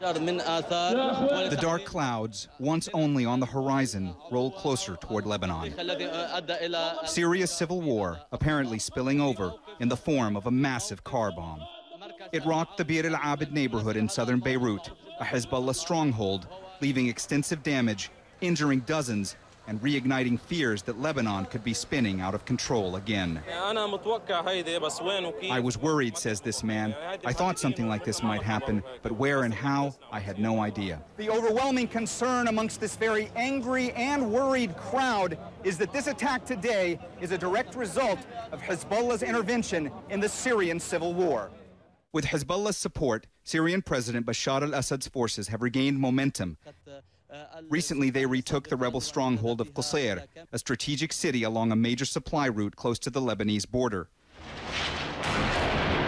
The dark clouds, once only on the horizon, roll closer toward Lebanon. Syria's civil war apparently spilling over in the form of a massive car bomb. It rocked the Bir El Abed neighborhood in southern Beirut, a Hezbollah stronghold, leaving extensive damage, injuring dozens, and reigniting fears that Lebanon could be spinning out of control again. I was worried, says this man. I thought something like this might happen, but where and how, I had no idea. The overwhelming concern amongst this very angry and worried crowd is that this attack today is a direct result of Hezbollah's intervention in the Syrian civil war. With Hezbollah's support, Syrian President Bashar al-Assad's forces have regained momentum. Recently, they retook the rebel stronghold of Qusayr, a strategic city along a major supply route close to the Lebanese border.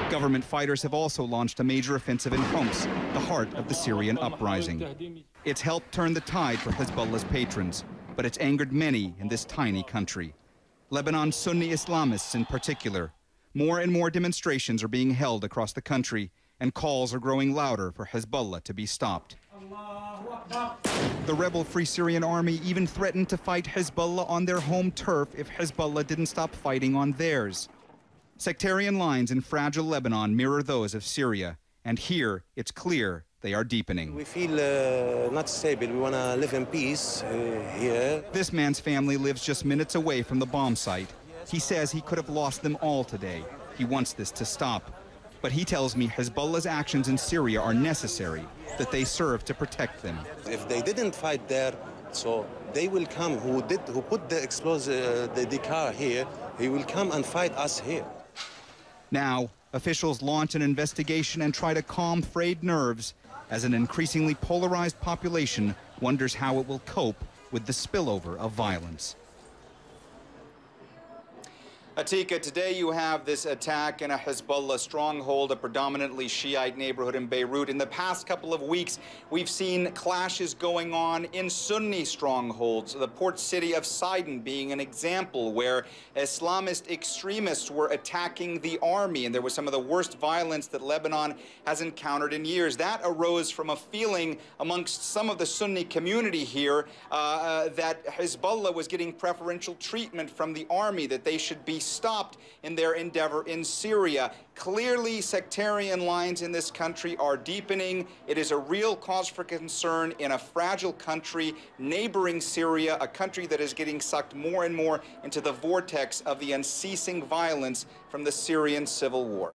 Government fighters have also launched a major offensive in Homs, the heart of the Syrian uprising. It's helped turn the tide for Hezbollah's patrons, but it's angered many in this tiny country. Lebanon's Sunni Islamists in particular. More and more demonstrations are being held across the country, and calls are growing louder for Hezbollah to be stopped. The rebel Free Syrian Army even threatened to fight Hezbollah on their home turf if Hezbollah didn't stop fighting on theirs. Sectarian lines in fragile Lebanon mirror those of Syria, and here it's clear they are deepening. We feel not stable. We want to live in peace here. This man's family lives just minutes away from the bomb site. He says he could have lost them all today. He wants this to stop. But he tells me Hezbollah's actions in Syria are necessary, that they serve to protect them. If they didn't fight there, so they will come, who put the car here, he will come and fight us here. Now, officials launch an investigation and try to calm frayed nerves as an increasingly polarized population wonders how it will cope with the spillover of violence. Atika, today you have this attack in a Hezbollah stronghold, a predominantly Shiite neighborhood in Beirut. In the past couple of weeks, we've seen clashes going on in Sunni strongholds, the port city of Sidon being an example where Islamist extremists were attacking the army, and there was some of the worst violence that Lebanon has encountered in years. That arose from a feeling amongst some of the Sunni community here that Hezbollah was getting preferential treatment from the army, that they should be stopped in their endeavor in Syria. Clearly, sectarian lines in this country are deepening. It is a real cause for concern in a fragile country neighboring Syria, a country that is getting sucked more and more into the vortex of the unceasing violence from the Syrian civil war.